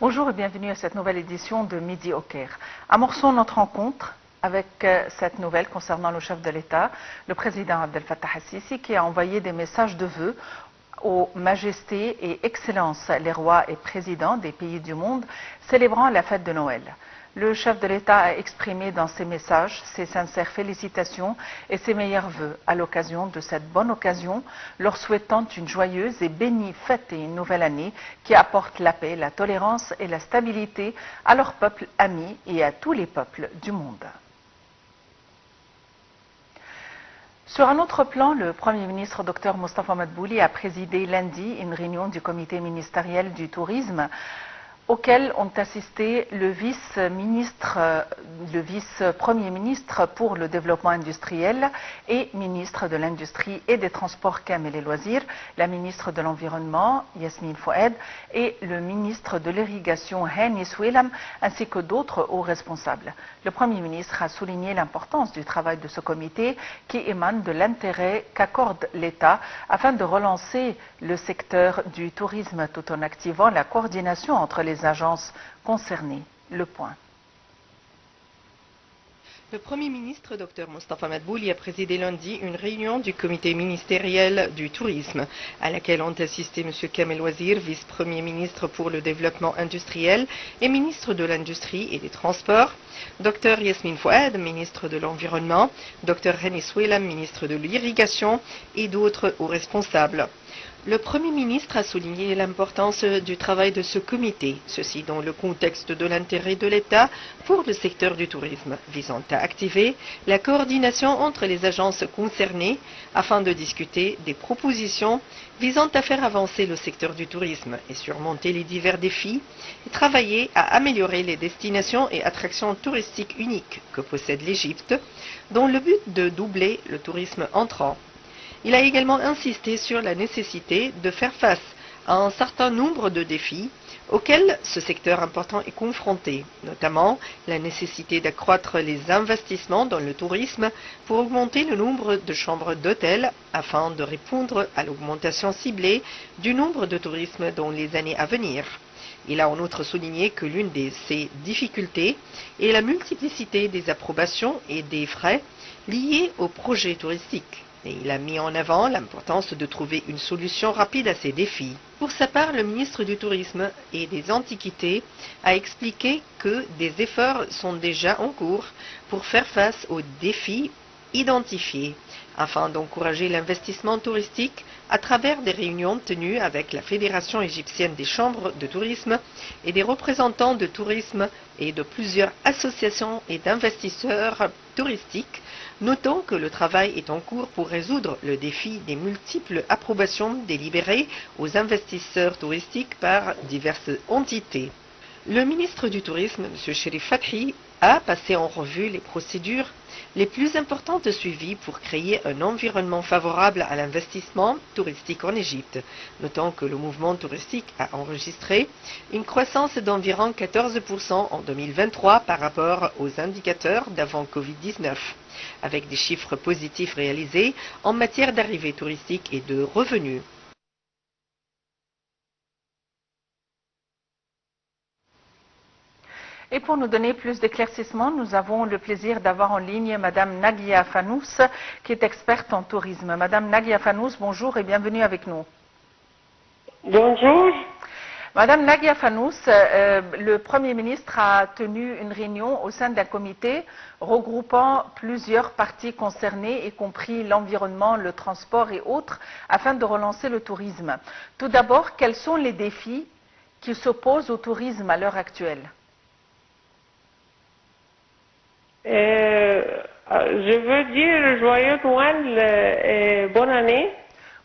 Bonjour et bienvenue à cette nouvelle édition de Midi au Caire. Amorçons notre rencontre avec cette nouvelle concernant le chef de l'État, le président Abdel Fattah al-Sisi, qui a envoyé des messages de vœux aux majestés et excellences, les rois et présidents des pays du monde, célébrant la fête de Noël. Le chef de l'État a exprimé dans ses messages ses sincères félicitations et ses meilleurs vœux à l'occasion de cette bonne occasion, leur souhaitant une joyeuse et bénie fête et une nouvelle année qui apporte la paix, la tolérance et la stabilité à leur peuple ami et à tous les peuples du monde. Sur un autre plan, le Premier ministre Dr Mostafa Madbouli a présidé lundi une réunion du comité ministériel du tourisme auquel ont assisté le vice-premier ministre pour le développement industriel et ministre de l'Industrie et des Transports Kamel et Loisirs, la ministre de l'Environnement Yasmine Fouad et le ministre de l'Irrigation Hani Souelam, ainsi que d'autres hauts responsables. Le Premier ministre a souligné l'importance du travail de ce comité qui émane de l'intérêt qu'accorde l'État afin de relancer le secteur du tourisme tout en activant la coordination entre les agences concernées. Le point. Le Premier ministre, Dr Mostafa Madbouli, a présidé lundi une réunion du comité ministériel du tourisme, à laquelle ont assisté M. Kamel Wazir, vice-premier ministre pour le développement industriel et ministre de l'Industrie et des Transports, Dr Yasmine Fouad, ministre de l'Environnement, Dr Hani Souelam, ministre de l'Irrigation et d'autres hauts responsables. Le Premier ministre a souligné l'importance du travail de ce comité, ceci dans le contexte de l'intérêt de l'État pour le secteur du tourisme, visant à activer la coordination entre les agences concernées afin de discuter des propositions visant à faire avancer le secteur du tourisme et surmonter les divers défis et travailler à améliorer les destinations et attractions touristiques uniques que possède l'Égypte, dans le but de doubler le tourisme entrant. Il a également insisté sur la nécessité de faire face à un certain nombre de défis auxquels ce secteur important est confronté, notamment la nécessité d'accroître les investissements dans le tourisme pour augmenter le nombre de chambres d'hôtel afin de répondre à l'augmentation ciblée du nombre de tourisme dans les années à venir. Il a en outre souligné que l'une de ces difficultés est la multiplicité des approbations et des frais liés aux projets touristiques. Et il a mis en avant l'importance de trouver une solution rapide à ces défis. Pour sa part, le ministre du Tourisme et des Antiquités a expliqué que des efforts sont déjà en cours pour faire face aux défis identifiés, afin d'encourager l'investissement touristique à travers des réunions tenues avec la Fédération égyptienne des chambres de tourisme et des représentants de tourisme et de plusieurs associations et d'investisseurs touristiques, notant que le travail est en cours pour résoudre le défi des multiples approbations délibérées aux investisseurs touristiques par diverses entités. Le ministre du Tourisme, M. Cherif Fathi, a passé en revue les procédures les plus importantes suivies pour créer un environnement favorable à l'investissement touristique en Égypte, notant que le mouvement touristique a enregistré une croissance d'environ 14% en 2023 par rapport aux indicateurs d'avant Covid-19, avec des chiffres positifs réalisés en matière d'arrivées touristiques et de revenus. Et pour nous donner plus d'éclaircissements, nous avons le plaisir d'avoir en ligne Madame Nagia Fanous, qui est experte en tourisme. Madame Nagia Fanous, bonjour et bienvenue avec nous. Bonjour. Madame Nagia Fanous, le Premier ministre a tenu une réunion au sein d'un comité regroupant plusieurs parties concernées, y compris l'environnement, le transport et autres, afin de relancer le tourisme. Tout d'abord, quels sont les défis qui s'opposent au tourisme à l'heure actuelle? Je veux dire joyeux Noël et bonne année.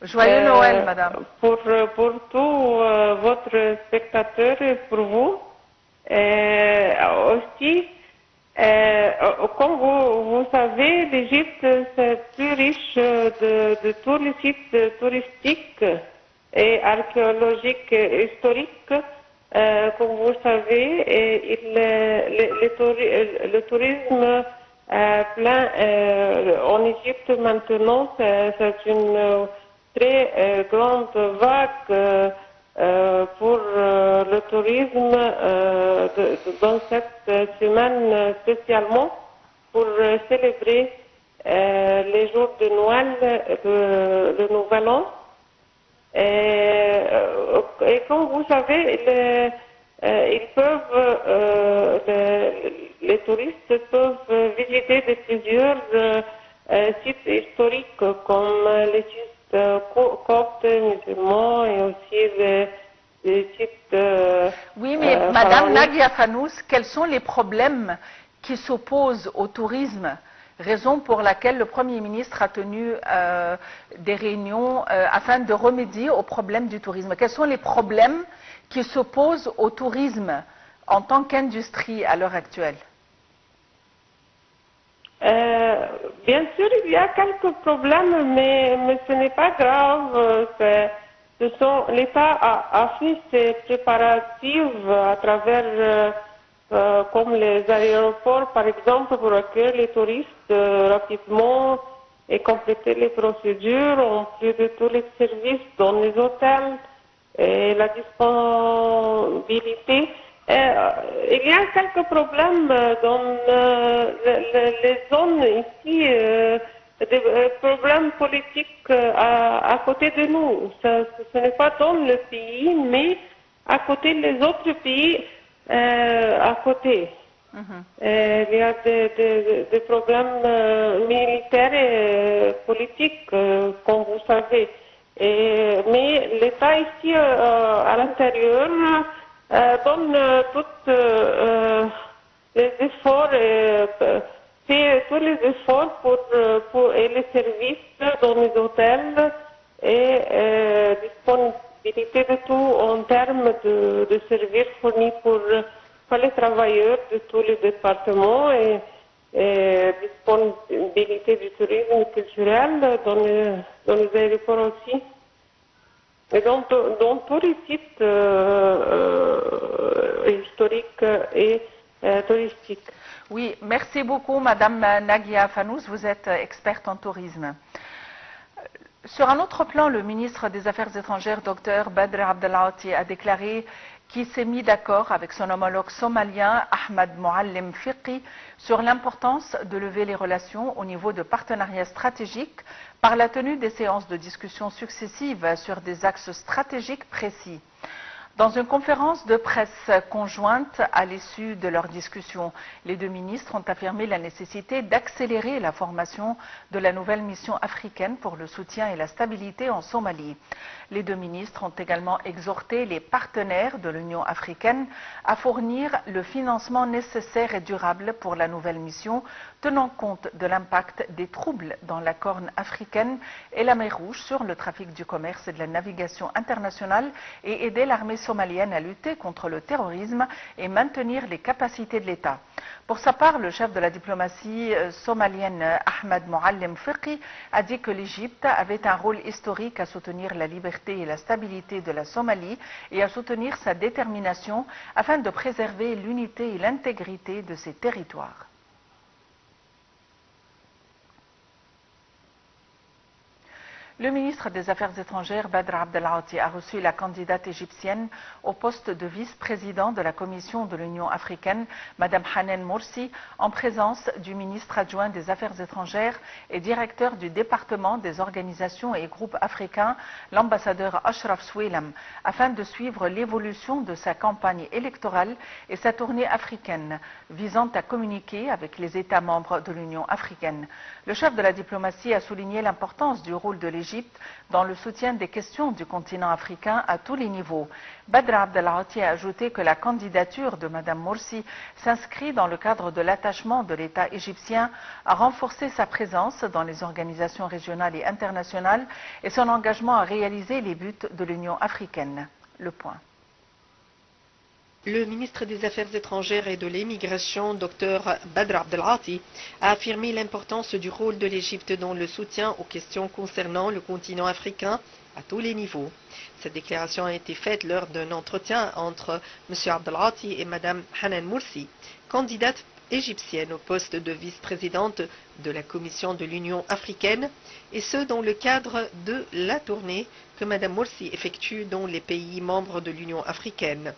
Joyeux Noël, madame. Pour tous votre spectateurs et pour vous. Aussi, comme vous savez, l'Égypte c'est plus riche de tous les sites touristiques et archéologiques et historiques. Comme vous savez, le tourisme plein en Égypte maintenant, c'est une très grande vague pour le tourisme dans cette semaine spécialement pour célébrer les jours de Noël, le Nouvel An. Et comme vous savez, ils peuvent, les touristes peuvent visiter plusieurs sites historiques comme les sites coptes, musulmans et aussi les sites. Oui, mais Madame Nagia Fanous, quels sont les problèmes qui s'opposent au tourisme? Raison pour laquelle le Premier ministre a tenu des réunions afin de remédier aux problèmes du tourisme. Quels sont les problèmes qui s'opposent au tourisme en tant qu'industrie à l'heure actuelle? Bien sûr, il y a quelques problèmes, mais ce n'est pas grave. L'État a fait ses préparatifs à travers, comme les aéroports, par exemple, pour accueillir les touristes rapidement et compléter les procédures, en plus de tous les services dans les hôtels et la disponibilité. Il y a quelques problèmes dans les zones ici, des problèmes politiques à côté de nous. Ce n'est pas dans le pays, mais à côté des autres pays à côté. Il y a des problèmes militaires et politiques, comme vous savez. Mais l'État ici à l'intérieur donne tous les efforts, fait tous les efforts et les services dans les hôtels et disponibilité de tout en termes de services fournis pour les travailleurs de tous les départements et disponibilité du tourisme culturel dans les aéroports aussi. Et dans tous les sites historiques et touristiques. Oui, merci beaucoup Madame Nagia Fanous, vous êtes experte en tourisme. Sur un autre plan, le ministre des Affaires étrangères, Dr Badr Abdelghati, a déclaré qu'il s'est mis d'accord avec son homologue somalien Ahmed Moualem Fiqi sur l'importance de lever les relations au niveau de partenariats stratégiques par la tenue des séances de discussion successives sur des axes stratégiques précis. Dans une conférence de presse conjointe à l'issue de leur discussion, les deux ministres ont affirmé la nécessité d'accélérer la formation de la nouvelle mission africaine pour le soutien et la stabilité en Somalie. Les deux ministres ont également exhorté les partenaires de l'Union africaine à fournir le financement nécessaire et durable pour la nouvelle mission, tenant compte de l'impact des troubles dans la Corne africaine et la mer Rouge sur le trafic du commerce et de la navigation internationale, et aider l'armée somalienne à lutter contre le terrorisme et maintenir les capacités de l'État. Pour sa part, le chef de la diplomatie somalienne, Ahmed Moualem Fiqi, a dit que l'Égypte avait un rôle historique à soutenir la liberté et la stabilité de la Somalie et à soutenir sa détermination afin de préserver l'unité et l'intégrité de ses territoires. Le ministre des Affaires étrangères, Badr Abdelghati, a reçu la candidate égyptienne au poste de vice-président de la Commission de l'Union africaine, Mme Hanen Morsi, en présence du ministre adjoint des Affaires étrangères et directeur du département des organisations et groupes africains, l'ambassadeur Ashraf Soueilam, afin de suivre l'évolution de sa campagne électorale et sa tournée africaine, visant à communiquer avec les États membres de l'Union africaine. Le chef de la diplomatie a souligné l'importance du rôle de l'Égypte dans le soutien des questions du continent africain à tous les niveaux. Badr Abdelghati a ajouté que la candidature de Mme Morsi s'inscrit dans le cadre de l'attachement de l'État égyptien à renforcer sa présence dans les organisations régionales et internationales et son engagement à réaliser les buts de l'Union africaine. Le point. Le ministre des Affaires étrangères et de l'immigration, Dr Badr Abdelati, a affirmé l'importance du rôle de l'Égypte dans le soutien aux questions concernant le continent africain à tous les niveaux. Cette déclaration a été faite lors d'un entretien entre M. Abdelati et Mme Hanan Moursi, candidate égyptienne au poste de vice-présidente de la Commission de l'Union africaine, et ce dans le cadre de la tournée que Mme Moursi effectue dans les pays membres de l'Union africaine.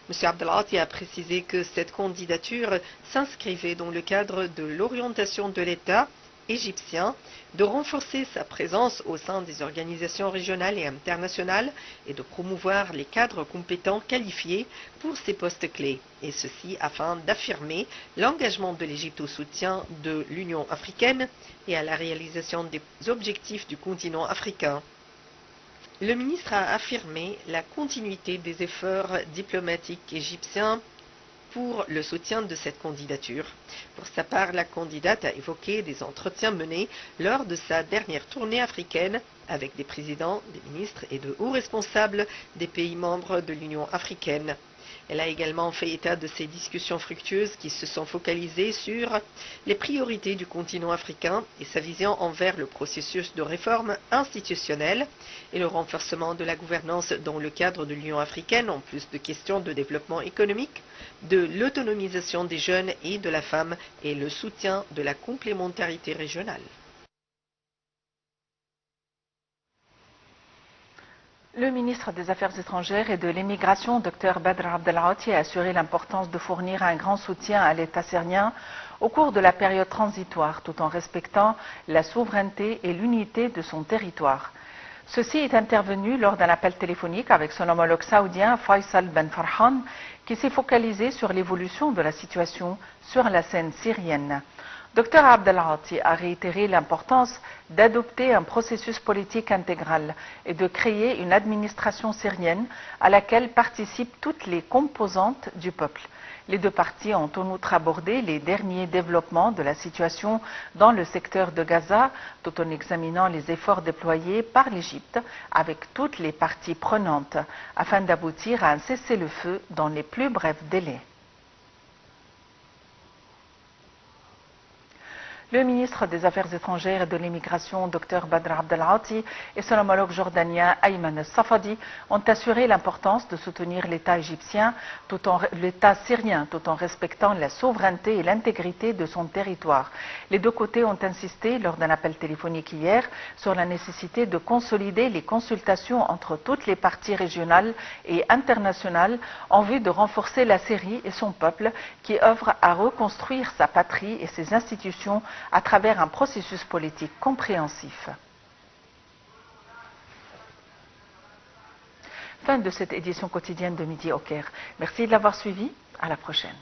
M. Abdelati a précisé que cette candidature s'inscrivait dans le cadre de l'orientation de l'État égyptien de renforcer sa présence au sein des organisations régionales et internationales et de promouvoir les cadres compétents qualifiés pour ces postes clés, et ceci afin d'affirmer l'engagement de l'Égypte au soutien de l'Union africaine et à la réalisation des objectifs du continent africain. Le ministre a affirmé la continuité des efforts diplomatiques égyptiens pour le soutien de cette candidature. Pour sa part, la candidate a évoqué des entretiens menés lors de sa dernière tournée africaine avec des présidents, des ministres et de hauts responsables des pays membres de l'Union africaine. Elle a également fait état de ces discussions fructueuses qui se sont focalisées sur les priorités du continent africain et sa vision envers le processus de réforme institutionnelle et le renforcement de la gouvernance dans le cadre de l'Union africaine, en plus de questions de développement économique, de l'autonomisation des jeunes et de la femme et le soutien de la complémentarité régionale. Le ministre des Affaires étrangères et de l'immigration, Dr Badr Abdelati, a assuré l'importance de fournir un grand soutien à l'État syrien au cours de la période transitoire, tout en respectant la souveraineté et l'unité de son territoire. Ceci est intervenu lors d'un appel téléphonique avec son homologue saoudien Faisal Ben Farhan, qui s'est focalisé sur l'évolution de la situation sur la scène syrienne. Dr Abdelati a réitéré l'importance d'adopter un processus politique intégral et de créer une administration syrienne à laquelle participent toutes les composantes du peuple. Les deux parties ont en outre abordé les derniers développements de la situation dans le secteur de Gaza, tout en examinant les efforts déployés par l'Égypte avec toutes les parties prenantes afin d'aboutir à un cessez-le-feu dans les plus brefs délais. Le ministre des Affaires étrangères et de l'immigration, Dr Badr Abdelati, et son homologue jordanien Ayman al-Safadi ont assuré l'importance de soutenir l'État l'État syrien, tout en respectant la souveraineté et l'intégrité de son territoire. Les deux côtés ont insisté lors d'un appel téléphonique hier sur la nécessité de consolider les consultations entre toutes les parties régionales et internationales en vue de renforcer la Syrie et son peuple qui œuvre à reconstruire sa patrie et ses institutions à travers un processus politique compréhensif. Fin de cette édition quotidienne de Midi au Caire. Merci de l'avoir suivi. À la prochaine.